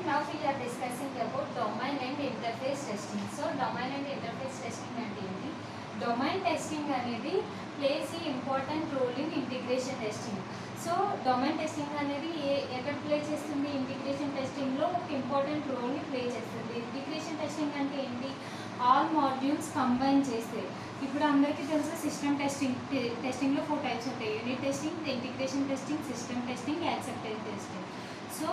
now we are discussing about domain and interface testing. So domain and interface testing అంటే ఏంటి? Domain testing అనేది plays a important role in integration testing. So domain testing అనేది ఎక్కడ play చేస్తుంది? Integration టెస్టింగ్లో ఒక important రోల్ని play చేస్తుంది. ఇంటిగ్రేషన్ టెస్టింగ్ అంటే ఏంటి? ఆల్ మాడ్యూల్స్ కంబైన్ చేస్తే. ఇప్పుడు అందరికీ తెలుసు సిస్టమ్ టెస్టింగ్లో 4 టైప్స్ ఉంటాయి. Unit testing, integration testing, system testing, acceptance testing. So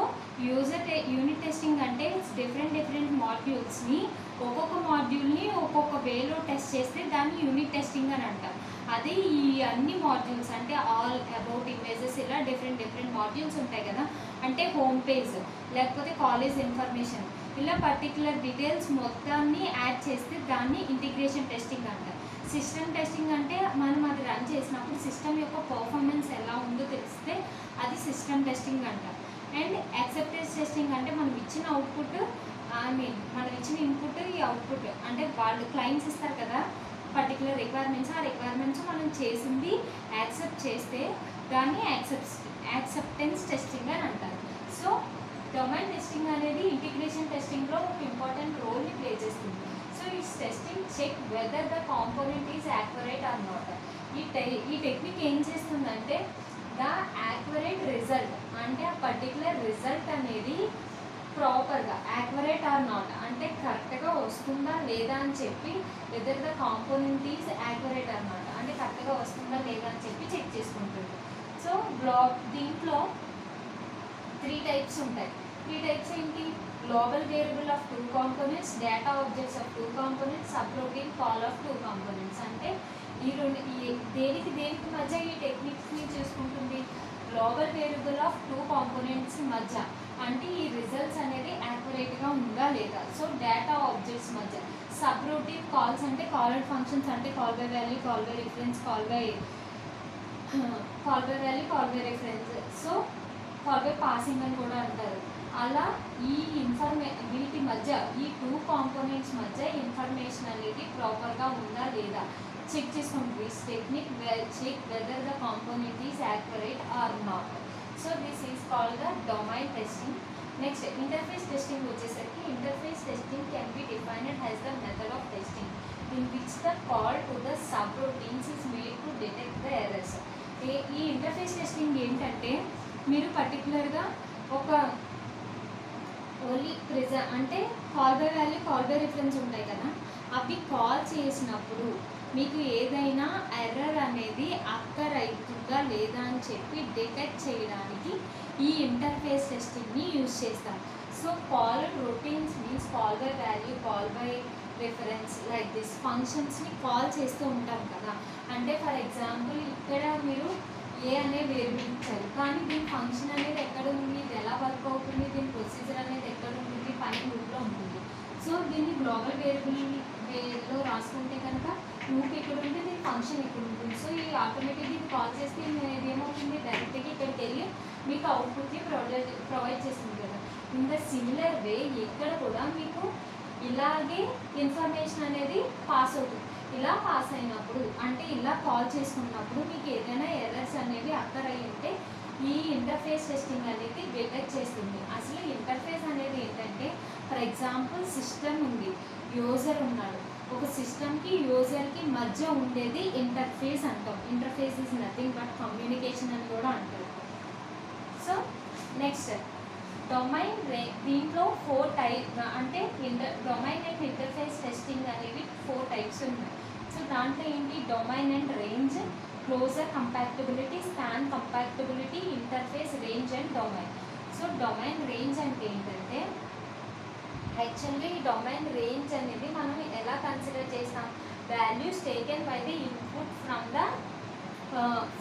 unit testing అంటే డిఫరెంట్ మాడ్యూల్స్ని ఒక్కొక్క మాడ్యూల్ని ఒక్కొక్క వేలో టెస్ట్ చేస్తే దాన్ని యూనిట్ టెస్టింగ్ అని అంటారు. అదే ఈ అన్ని మాడ్యూల్స్ అంటే ఆల్ అబౌట్ ఇమేజెస్ ఇలా డిఫరెంట్ మాడ్యూల్స్ ఉంటాయి కదా, అంటే హోమ్ పేజ్ లేకపోతే కాలేజ్ ఇన్ఫర్మేషన్ ఇలా పర్టికులర్ డీటెయిల్స్ మొత్తాన్ని యాడ్ చేస్తే దాన్ని ఇంటిగ్రేషన్ టెస్టింగ్ అంటారు. సిస్టమ్ టెస్టింగ్ అంటే మనం అది రన్ చేసినప్పుడు సిస్టమ్ యొక్క పర్ఫార్మెన్స్ ఎలా ఉందో తెలిస్తే అది సిస్టమ్ టెస్టింగ్ అంటారు. అండ్ యాక్సెప్టెన్స్ టెస్టింగ్ అంటే మనం ఇచ్చిన అవుట్పుట్ మనం ఇచ్చిన ఇన్పుట్ ఈ అవుట్పుట్ అంటే వాళ్ళు క్లయింట్స్ ఇస్తారు కదా పర్టికులర్ రిక్వైర్మెంట్స్, ఆ రిక్వైర్మెంట్స్ మనం చేసింది యాక్సెప్ట్ చేస్తే దాన్ని యాక్సెప్టెన్స్ టెస్టింగ్ అని అంటారు. సో డొమైన్ టెస్టింగ్ అనేది ఇంటిగ్రేషన్ టెస్టింగ్లో ఒక ఇంపార్టెంట్ రోల్ని ప్లే చేస్తుంది. So it's testing check whether the component is accurate or not. ఈ టెక్నిక్ ఏం చేస్తుందంటే ద యాక్యురేట్ రిజల్ట్ అంటే ఆ పర్టికులర్ రిజల్ట్ అనేది ప్రాపర్గా యాక్యురేట్ ఆర్ నాట్ అంటే కరెక్ట్గా వస్తుందా లేదా అని చెప్పి whether the component is accurate or not అంటే కరెక్ట్గా వస్తుందా లేదా అని చెప్పి చెక్ చేసుకుంటుంది. సో దీంట్లో 3 టైప్స్ ఉంటాయి. 3 టైప్స్ ఏంటి? Global variable of 2 components, data objects of 2 components, subroutine call of 2 components. అంటే దేనికి మధ్య ఈ టెక్నిక్స్ని చూసుకుంటుంది? గ్లోబల్ వేరియబుల్ ఆఫ్ 2 కాంపోనెంట్స్ మధ్య అంటే ఈ రిజల్ట్స్ అనేది యాక్యురేట్గా ఉందా లేదా. సో డేటా ఆబ్జెక్ట్స్ మధ్య. సబ్రొటీన్ కాల్స్ అంటే కాల్డ్ ఫంక్షన్స్ అంటే call by value, call by reference, call by value, call by reference. So call by passing అని కూడా అంటారు. అలా ఈ వీటి మధ్య ఈ 2 కాంపోనెంట్స్ మధ్య ఇన్ఫర్మేషన్ అనేది ప్రాపర్గా ఉందా లేదా చెక్ చేసుకుంటుంది. This technique check whether the component is accurate or not. So this is called the domain testing. Next interface testing వచ్చేసరికి interface testing can be defined as the method of testing in which the call to the subroutines is made to detect the errors. ఈ interface testing ఏంటంటే మీరు పర్టికులర్గా ఒక only అంటే call by value, call by reference ఉంటాయి కదా, అవి call చేసినప్పుడు మీకు ఏదైనా ఎర్రర్ అనేది అక్కర్ అవుతుందా లేదా అని చెప్పి డిటెక్ట్ చేయడానికి ఈ ఇంటర్ఫేస్ టెస్టింగ్ని యూజ్ చేస్తాం. So call routines means call by value, call by reference like this ఫంక్షన్స్ని కాల్ చేస్తూ ఉంటాం కదా. అంటే ఫర్ ఎగ్జాంపుల్ ఇక్కడ మీరు ఏ అనే వేరియబుల్ ఇచ్చారు, కానీ దీని ఫంక్షన్ అనేది ఎక్కడ ఉంది, ఇది ఎలా వర్క్ అవుతుంది, దీని ప్రొసీజర్ అనేది ఎక్కడ ఉంటుంది, పైన లూప్లో ఉంటుంది. సో దీన్ని గ్లోబల్ వేరియబుల్ వేలో రాసుకుంటే కనుక లూప్ ఇక్కడ ఉంటే దీని ఫంక్షన్ ఇక్కడ ఉంటుంది. సో ఈ ఆటోమేటిక్గా ఇది కాల్ చేస్తే ఇది ఏమవుతుంది, డైరెక్ట్గా ఇక్కడికి వెళ్ళి మీకు అవుట్పుట్ని ప్రొవైడ్ చేస్తుంది కదా. ఇన్ ద సిమిలర్ వే ఇక్కడ కూడా మీకు ఇలాగే ఇన్ఫర్మేషన్ అనేది పాస్ అవుతుంది. ఇలా పాస్ అయినప్పుడు అంటే ఇలా కాల్ చేసుకున్నప్పుడు మీకు ఏదైనా ఎర్రర్స్ అనేవి అక్కర్ అయి ఉంటే ఈ ఇంటర్ఫేస్ టెస్టింగ్ అనేది డిటెక్ట్ చేస్తుంది. అసలు ఇంటర్ఫేస్ అనేది ఏంటంటే ఫర్ ఎగ్జాంపుల్ సిస్టమ్ ఉంది, యూజర్ ఉన్నాడు, ఒక సిస్టమ్కి యూజర్కి మధ్య ఉండేది ఇంటర్ఫేస్ అంటాం. Interface is nothing but communication అని కూడా అంటారు. సో నెక్స్ట్ డొమైన్ దీంట్లో 4 టైప్ అంటే డొమైన్ అండ్ ఇంటర్ఫేస్ టెస్టింగ్ అనేవి 4 టైప్స్ ఉన్నాయి. సో దాంట్లో ఏంటి? Domain and range, closure compactability, span compactability, interface, range and domain. So domain range అంటే ఏంటంటే యాక్చువల్లీ ఈ డొమైన్ రేంజ్ అనేది మనం ఎలా కన్సిడర్ చేస్తాం? Values taken by the input from the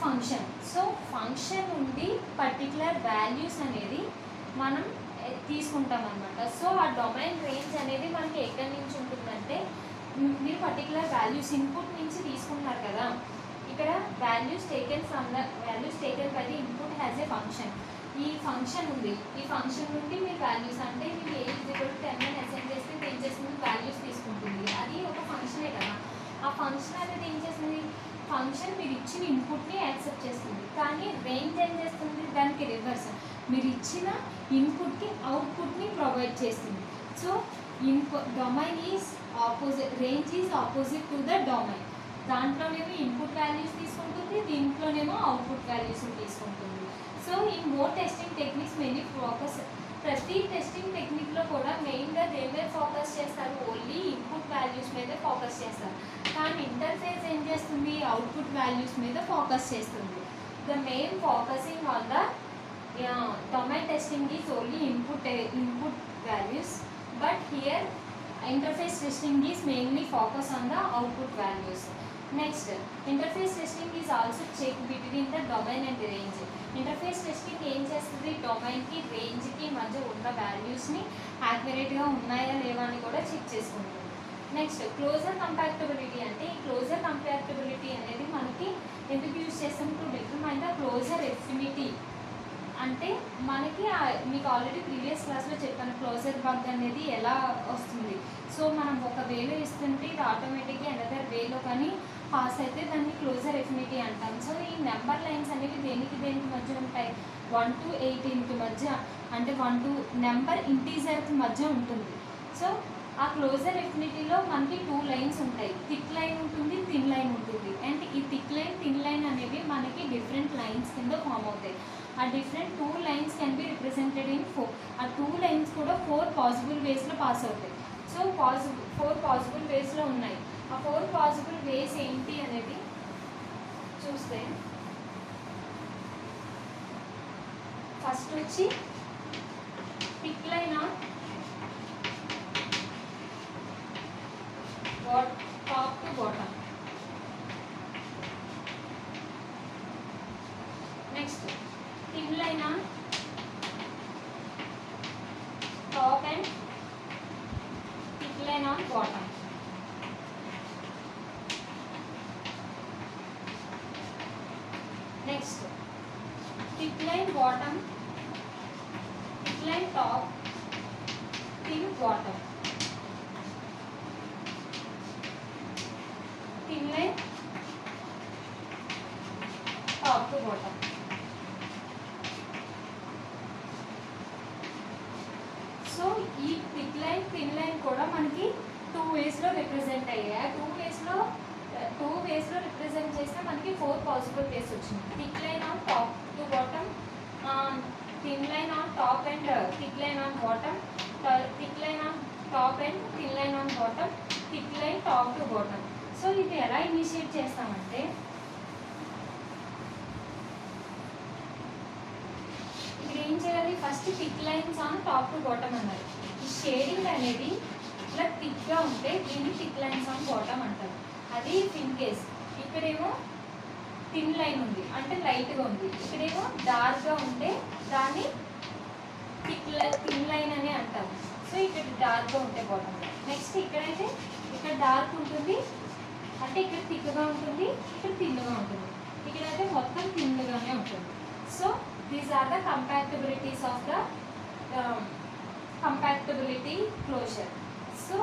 function. So function నుండి పర్టికులర్ వాల్యూస్ అనేది మనం తీసుకుంటాం అనమాట. సో ఆ డొమైన్ రేంజ్ అనేది మనకి ఎక్కడి నుంచి ఉంటుందంటే మీరు పర్టికులర్ వాల్యూస్ ఇన్పుట్ నుంచి తీసుకుంటున్నారు కదా, ఇక్కడ values taken by the input has a function. ఈ ఫంక్షన్ ఉంది, ఈ ఫంక్షన్ నుండి మీరు వాల్యూస్ అంటే మీరు ఏ ఈక్వల్ టు 10 అని అసైన్ చేస్తే ఏం చేస్తుంది, వాల్యూస్ తీసుకుంటుంది. అది ఒక ఫంక్షనే కదా. ఆ ఫంక్షన్ అనేది ఏం చేస్తుంది, ఫంక్షన్ మీరు ఇచ్చిన ఇన్పుట్ని యాక్సెప్ట్ చేస్తుంది. కానీ రేంజ్ ఏం చేస్తుంది, దానికి రివర్స్. మీరు ఇచ్చిన ఇన్పుట్కి అవుట్పుట్ని ప్రొవైడ్ చేస్తుంది. So input domain is opposite, range is opposite to the domain. దాంట్లోనేమో ఇన్పుట్ వాల్యూస్ తీసుకుంటుంది, దీంట్లోనేమో అవుట్పుట్ వాల్యూస్ తీసుకుంటుంది. సో ఈ more testing techniques mainly focus, ప్రతి టెస్టింగ్ టెక్నిక్లో కూడా మెయిన్గా దేని మీద ఫోకస్ చేస్తారు, ఓన్లీ ఇన్పుట్ వాల్యూస్ మీద ఫోకస్ చేస్తారు. కానీ ఇంటర్ఫేస్ ఏం చేస్తుంది, అవుట్పుట్ వాల్యూస్ మీద ఫోకస్ చేస్తుంది. The main focusing on the domain testing is only input values, but here interface testing is mainly focus on the output values. Next, interface testing is also check between the domain and range. Interface testing ఏం చేస్తుంది, డొమైన్కి రేంజ్కి మధ్య ఉన్న వాల్యూస్ని యాక్యురేట్గా ఉన్నాయా లేవా అని కూడా చెక్ చేసుకుంటుంది. Next closure compactability. అంటే ఈ క్లోజర్ కంపాక్టబిలిటీ అనేది మనకి ఎందుకు యూజ్ చేస్తాం, to determine the closure affinity. అంటే మనకి మీకు ఆల్రెడీ ప్రీవియస్ క్లాస్లో చెప్పాను క్లోజర్ బగ్ అనేది ఎలా వస్తుంది. సో మనం ఒక వేలో ఇస్తుంటే ఇది ఆటోమేటిక్గా అనదర్ వేలో కానీ పాస్ అయితే దాన్ని క్లోజర్ ఎఫినిటీ అంటాం. సో ఈ నెంబర్ లైన్స్ అనేవి దేనికి మధ్య ఉంటాయి, 1 to 18కి మధ్య, అంటే 1 to నెంబర్ ఇంటీజర్కి మధ్య ఉంటుంది. సో ఆ క్లోజర్ ఎఫినిటీలో మనకి 2 లైన్స్ ఉంటాయి, థిక్ లైన్ ఉంటుంది, థిన్ లైన్ ఉంటుంది. అండ్ ఈ థిక్ లైన్, థిన్ లైన్ అనేవి మనకి డిఫరెంట్ లైన్స్ కింద ఫామ్ అవుతాయి. ఆ different 2 lines can be represented in 4. ఆ 2 లైన్స్ కూడా 4 పాసిబుల్ వేస్లో పాస్ అవుతాయి. సో 4 పాసిబుల్ వేస్లో ఉన్నాయి. ఆ 4 పాసిబుల్ వేస్ ఏంటి అనేది చూస్తే, ఫస్ట్ వచ్చి thick line on top to bottom. Next thin line on top and thick line on bottom. Next thick line bottom, thick line top, thin bottom, thin line top to bottom. So ఈ thick line, thin line కూడా మనకి 2 వేస్లో represent అయ్యాయి. 2 వేస్లో represent చేస్తే మనకి 4 possible వేస్ వచ్చింది. Thick line on top to bottom, thin line on top and thick line on bottom, thick line on top and thin line on bottom, thick line top to bottom. So ఇది ఎలా initiate చేస్తామంటే, ఇక్కడ ఏం చేయాలి, first thick lines on top to bottom అన్నారు. ఈ shading అనేది ఇట్లా థిక్గా ఉంటే దీన్ని థిక్ లైన్స్ ఆన్ బాటమ్ అంటారు. అది ఇన్ కేస్ ఇక్కడేమో థిన్ లైన్ ఉంది అంటే లైట్గా ఉంది, ఇక్కడేమో డార్క్గా ఉంటే దాన్ని థిన్ లైన్ అని అంటారు. సో ఇక్కడ డార్క్గా ఉంటే బాటమ్. నెక్స్ట్ ఇక్కడైతే ఇక్కడ డార్క్ ఉంటుంది అంటే ఇక్కడ థిక్గా ఉంటుంది, ఇక్కడ థిన్గా ఉంటుంది, ఇక్కడైతే మొత్తం థిన్గానే ఉంటుంది. So these are the compactabilities of the compactability closure. So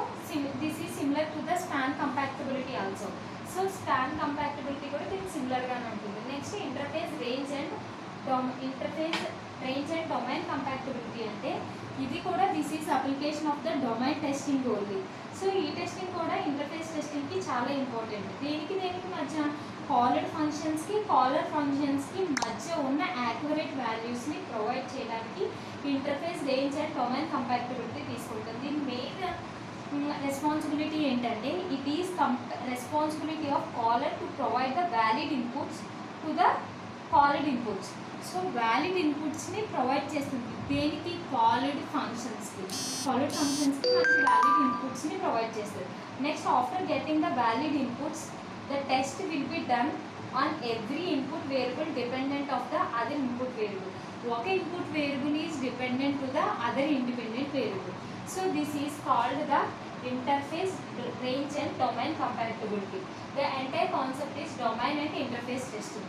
this is similar to the span compactability also. So span compactability కూడా దీనికి సిమిలర్గానే ఉంటుంది. Next interface range and domain compatibility. అంటే ఇది కూడా this is application of the domain testing only. So ఈ testing కూడా interface టెస్టింగ్కి చాలా ఇంపార్టెంట్. దేనికి మధ్య, కాలర్ ఫంక్షన్స్కి మధ్య ఉన్న యాక్యురేట్ వాల్యూస్ని ప్రొవైడ్ చేయడానికి interface range and domain compatibility తీసుకుంటుంది. దీని మెయిన్ రెస్పాన్సిబిలిటీ ఏంటంటే, it is responsibility of caller to provide the valid inputs to the called inputs. So valid ఇన్పుట్స్ని ప్రొవైడ్ చేస్తుంది. దేనికి, కాలర్డ్ ఫంక్షన్స్కి మనకి వ్యాలిడ్ ఇన్పుట్స్ని ప్రొవైడ్ చేస్తుంది. Next after getting the valid inputs, the test will be done on every input variable dependent of the other input variable. One input variable is dependent to the other independent variable. So this is called the interface range and domain compatibility. The entire concept is domain and interface testing.